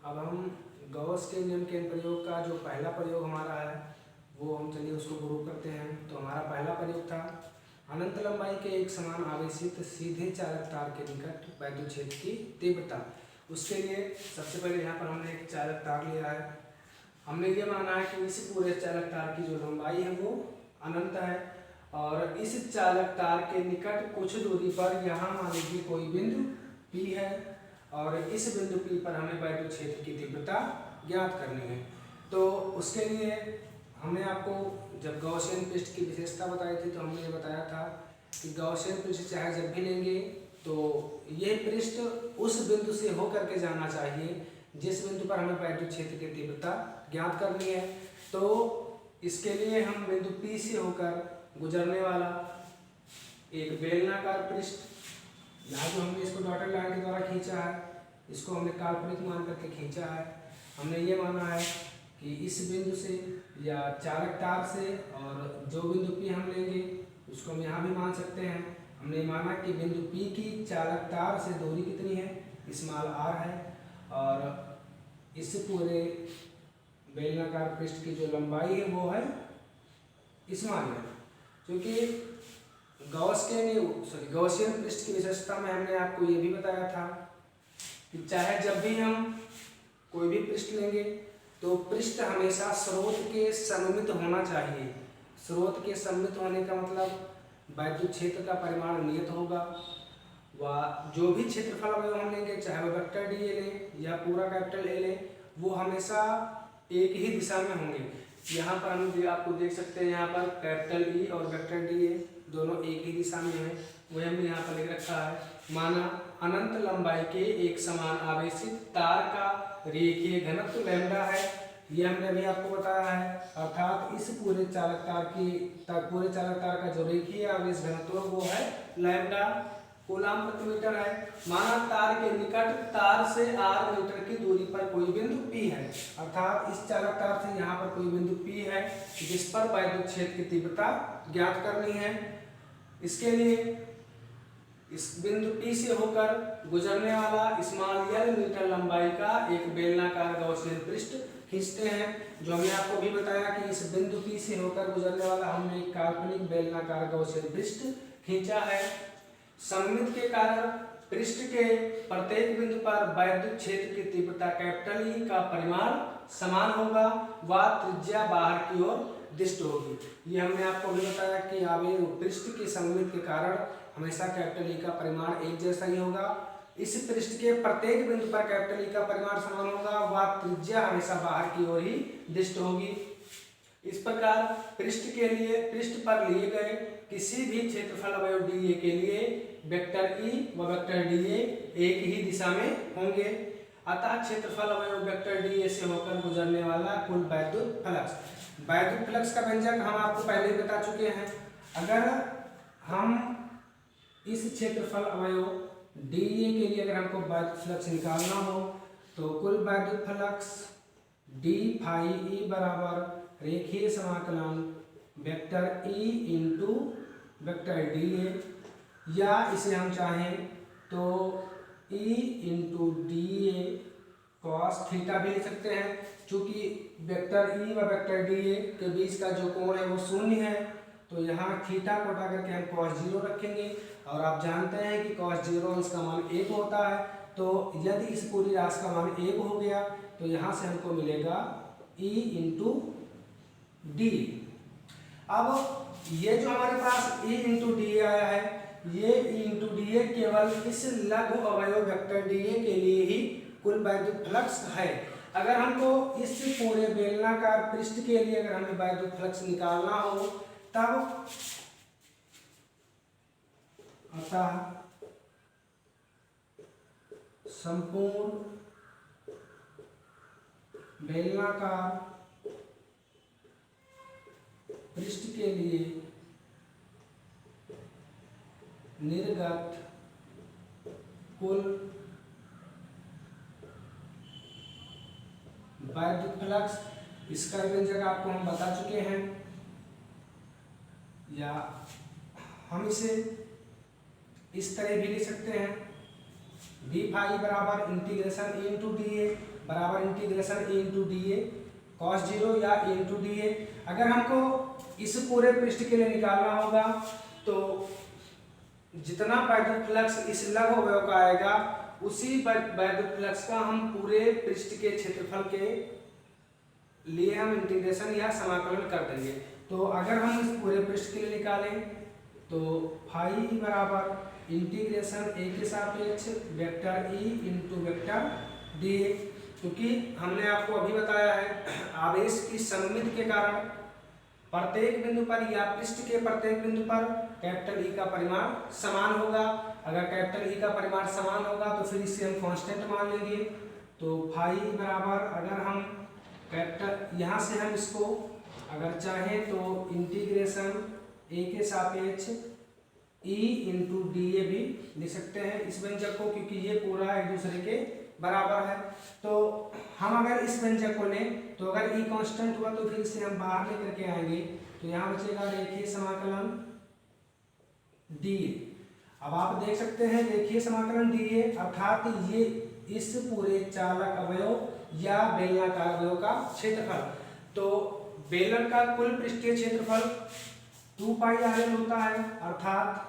अब हम गॉस के नियम के प्रयोग का जो पहला प्रयोग हमारा है वो हम चलिए उसको प्रूव करते हैं। तो हमारा पहला प्रयोग था अनंत लंबाई के एक समान आवेशित सीधे चालक तार के निकट वैद्युत क्षेत्र की तीव्रता। उसके लिए सबसे पहले यहाँ पर हमने एक चालक तार लिया है। हमने ये माना है कि इस पूरे चालक तार की जो लंबाई है वो अनंत है और इस चालक तार के निकट कुछ दूरी पर यहाँ मान लीजिए कोई बिंदु P है और इस बिंदु P पर हमें वैद्युत क्षेत्र की तीव्रता ज्ञात करनी है। तो उसके लिए हमने आपको जब गॉसियन पृष्ठ की विशेषता बताई थी तो हमने ये बताया था कि गॉसियन पृष्ठ चाहे जब भी लेंगे तो ये पृष्ठ उस बिंदु से होकर के जाना चाहिए जिस बिंदु पर हमें वैद्युत क्षेत्र की तीव्रता ज्ञात करनी है। तो इसके लिए हम बिंदु P से होकर गुजरने वाला एक बेलनाकार पृष्ठ, यहाँ जो हमने इसको डॉटेड लाइन के द्वारा खींचा है इसको हमने काल्पनिक मान करके खींचा है। हमने ये माना है कि इस बिंदु से या चालक तार से और जो बिंदु P हम लेंगे उसको हम यहाँ भी मान सकते हैं। हमने माना कि बिंदु P की चालक तार से दूरी कितनी है, स्मॉल r है और इस पूरे बेलनाकार पृष्ठ की जो लंबाई है वो है स्मॉल है। क्योंकि गॉसियन पृष्ठ की विशेषता में हमने आपको ये भी बताया था कि चाहे जब भी हम कोई भी पृष्ठ लेंगे तो पृष्ठ हमेशा स्रोत के सममित होना चाहिए। स्रोत के सममित होने का मतलब वैद्युत क्षेत्र का परिमाण नियत होगा व जो भी क्षेत्रफल अवयव हम लेंगे चाहे वह वेक्टर डी ए लें या पूरा कैपिटल ए लें वो हमेशा एक ही दिशा में होंगे। यहाँ पर हम आपको देख सकते हैं, यहाँ पर कैपिटल ई और वेक्टर डी ए दोनों एक ही दिशा में है। वही हमने यहाँ पर लिख रखा है, माना अनंत लंबाई के एक समान आवेशित तार का रेखीय घनत्व लैम्डा है। ये हमने अभी आपको बताया है, अर्थात इस पूरे चालक तार का जो रेखीय आवेश घनत्व वो है लैम्डा कूलम प्रति मीटर है। माना तार के निकट तार से r मीटर की दूरी पर कोई बिंदु P है, अर्थात इस चालक तार से यहाँ पर कोई बिंदु P है जिस पर वैद्युत क्षेत्र की तीव्रता ज्ञात करनी है। इसके लिए इस बिंदु P से होकर गुजरने वाला स्मॉल l मीटर लंबाई का एक बेलनाकार गॉसियन पृष्ठ खींचते हैं। जो हमने आपको भी बताया कि इस बिंदु P से होकर गुजरने वाला हमने एक काल्पनिक बेलनाकार गॉसियन पृष्ठ खींचा है। सममित के कारण पृष्ठ के प्रत्येक बिंदु पर वैद्युत क्षेत्र की तीव्रता कैपिटल ई का परिमाण समान होगा व त्रिज्या बाहर की ओर दिष्ट होगी। ये हमने आपको भी बताया कि आवेश पृष्ठ के सममित के कारण हमेशा कैपिटल ई का परिमाण एक जैसा ही होगा। इस पृष्ठ के प्रत्येक बिंदु पर कैपिटल ई का परिमाण समान होगा व त्रिज्या हमेशा बाहर की ओर ही दिष्ट होगी। इस प्रकार पृष्ठ पर लिए गए किसी भी क्षेत्रफल अवयव डीए के लिए वेक्टर ई व वेक्टर डीए एक ही दिशा में होंगे। अतः क्षेत्रफल अवयव वेक्टर डीए से होकर गुजरने वाला कुल वैद्युत फ्लक्स का व्यंजक हम आपको पहले ही बता चुके हैं। अगर हम इस क्षेत्रफल अवयव डीए के लिए अगर हमको वैद्युत फ्लक्स निकालना हो तो कुल वैद्युत फ्लक्स डी फाई ई बराबर रेखीय समाकलन vector E into vector D A, या इसे हम चाहें तो ई into D A cos theta भी लिख सकते हैं। चूंकि वेक्टर ई व वेक्टर डी ए के बीच का जो कोण है वो शून्य है तो यहाँ थीटा को हटा करके हम कॉस 0 रखेंगे और आप जानते हैं कि कॉस 0 इसका मान 1 होता है। तो यदि इस पूरी राशि का मान 1 हो गया तो यहाँ से हमको मिलेगा ई इंटू डी। अब ये जो हमारे पास ई इंटू डी आया है ये ई इंटू डी ए केवल इस लघु अवयव वेक्टर डी ए के लिए ही कुल वैद्युत फ्लक्स है। अगर हमको इस पूरे बेलनाकार पृष्ठ के लिए अगर हमें वैद्युत फ्लक्स निकालना हो तब अतः संपूर्ण बेलनाकार पृष्ठ के लिए निर्गत कुल वैद्युत फ्लक्स, इसका व्यंजक आपको हम बता चुके हैं, या हम इसे इस तरह भी लिख सकते हैं डी फाई बराबर integration E into D A बराबर integration A into D A cos 0 या ए इंटू डी ए। अगर हमको इस पूरे पृष्ठ के लिए निकालना होगा तो जितना वैद्युत फ्लक्स इस लघु अवयव का आएगा उसी वैद्युत फ्लक्स का हम पूरे पृष्ठ के क्षेत्रफल के लिए हम इंटीग्रेशन या समाकलन कर देंगे। तो अगर हम इस पूरे पृष्ठ के लिए निकालें तो फाई बराबर इंटीग्रेशन ए के सापेक्ष vector E into vector D A, क्योंकि हमने आपको अभी बताया है आवेश की सममिति के कारण प्रत्येक बिंदु पर या पृष्ठ के प्रत्येक बिंदु पर कैपिटल ई का परिमाण समान होगा। अगर कैपिटल ई का परिमाण समान होगा तो फिर इसे हम कांस्टेंट मान लेंगे। तो फाई बराबर अगर हम कैपिटल यहाँ से हम इसको अगर चाहें तो इंटीग्रेशन ए के सापेक्ष ई इंटू डी ए भी लिख सकते हैं इस व्यंजक को, क्योंकि ये पूरा एक दूसरे के बराबर है। तो हम अगर इस व्यंजक को लें तो अगर ई कांस्टेंट हुआ तो फिर इसे हम बाहर लेकर के आएंगे तो यहाँ बचेगा रेखीय समाकलन डी ए। अब आप देख सकते हैं रेखीय समाकलन डी ए अर्थात ये इस पूरे चालक अवयव या बेलनाकार अवयव का क्षेत्रफल। तो बेलन का कुल पृष्ठीय क्षेत्रफल 2 पाई आर एल होता है, अर्थात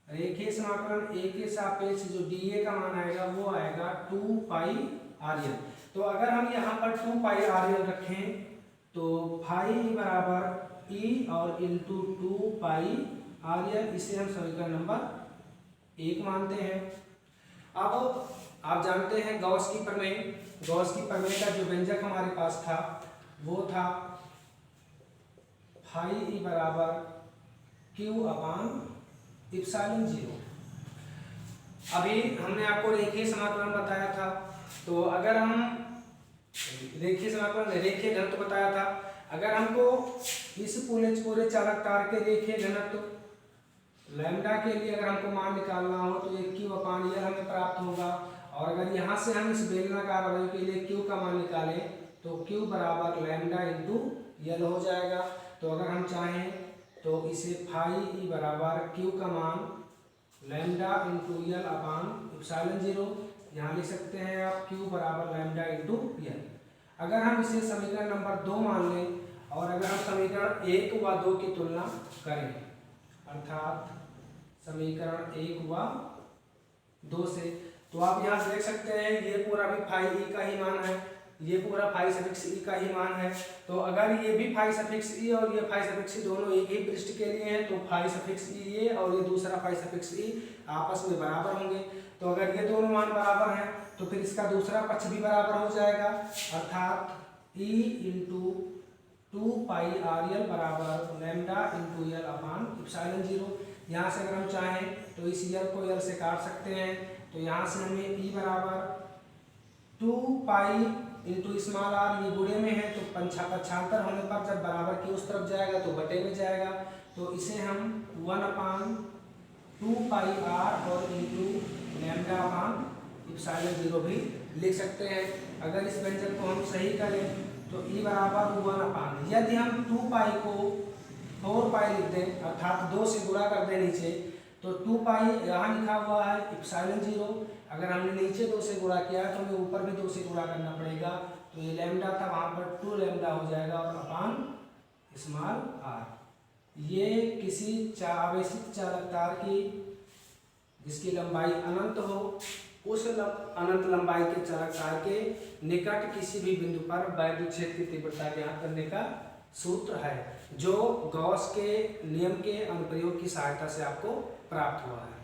रेखीय समाकलन ए के सापेक्ष जो डी ए का मान आएगा वो आएगा 2 पाई आर एल। तो अगर हम यहाँ पर 2 पाई आर एल रखें तो फाई बराबर ई और इंटू 2 पाई आर एल, इसे हम समीकरण नंबर 1 मानते हैं। अब आप जानते हैं गॉस की प्रमेय। गॉस की प्रमेय का जो व्यंजक हमारे पास था वो था फाई ई बराबर क्यू अपान इप्सिलॉन 0। अभी हमने आपको रेखीय समाकलन बताया था, तो अगर हम रेखीय समाकलन रेखीय घनत्व बताया था, अगर हमको इस पूरे चालक तार के रेखीय घनत्व लैम्डा के लिए अगर हमको मान निकालना हो तो एक क्यू अपान एल हमें प्राप्त होगा। और अगर यहाँ से हम इस बेलनाकार अवयव के लिए क्यू का मान निकालें तो क्यू बराबर लैम्डा इंटू एल हो जाएगा। तो अगर हम चाहें तो इसे फाई ई बराबर क्यू का मान लैम्डा इंटू एल अपान इप्सिलॉन 0 यहाँ लिख सकते हैं आप क्यू बराबर लैम्डा इंटू एल। अगर हम इसे समीकरण नंबर 2 मान लें और अगर हम समीकरण 1 व 2 की तुलना करें, अर्थात समीकरण 1 व 2 से, तो आप यहाँ देख सकते हैं ये पूरा भी फाई ई का ही मान है, ये पूरा फाई सफिक्स ई का ही मान है। तो अगर ये भी फाई सफिक्स ई और ये फाई सफिक्स ई दोनों एक ही पृष्ठ के लिए हैं तो फाई सफिक्स ई ये और ये दूसरा फाई सफिक्स ई आपस में बराबर होंगे। तो अगर ये दोनों मान बराबर हैं तो फिर इसका दूसरा पक्ष भी बराबर हो जाएगा, अर्थात ई इंटू 2 पाई आर एल बराबर लैम्डा इंटू एल अपान इप्सिलॉन 0। यहाँ से अगर हम चाहें तो इस एल को एल से काट सकते हैं। तो यहाँ से हमें ई बराबर 2 पाई इंटू स्मॉल आर, ये गुणे में है तो पक्षांतर होने पर जब बराबर की उस तरफ जाएगा तो बटे में जाएगा। तो इसे हम 1 अपान 2 पाई आर और इंटू लैम्डा अपान इप्सिलॉन 0 भी लिख सकते हैं। अगर इस व्यंजक को हम सही करें तो ई बराबर 1 अपान, यदि हम 2 पाई को 4 पाई लिख दें अर्थात 2 से गुणा कर दें नीचे, तो 2 पाई यहाँ लिखा हुआ है इप्सिलॉन 0, अगर हमने नीचे 2 से गुणा किया है तो हमें ऊपर भी 2 से गुणा करना पड़ेगा। तो ये लैम्डा था वहाँ पर 2 लैम्डा हो जाएगा और अपान स्मॉल आर। ये किसी आवेशित चालक तार की जिसकी लंबाई अनंत हो उस अनंत लंबाई के चालक तार के निकट किसी भी बिंदु पर वैद्युत क्षेत्र की तीव्रता ज्ञात करने का सूत्र है, जो गॉस के नियम के अनुप्रयोग की सहायता से आपको प्राप्त हुआ है।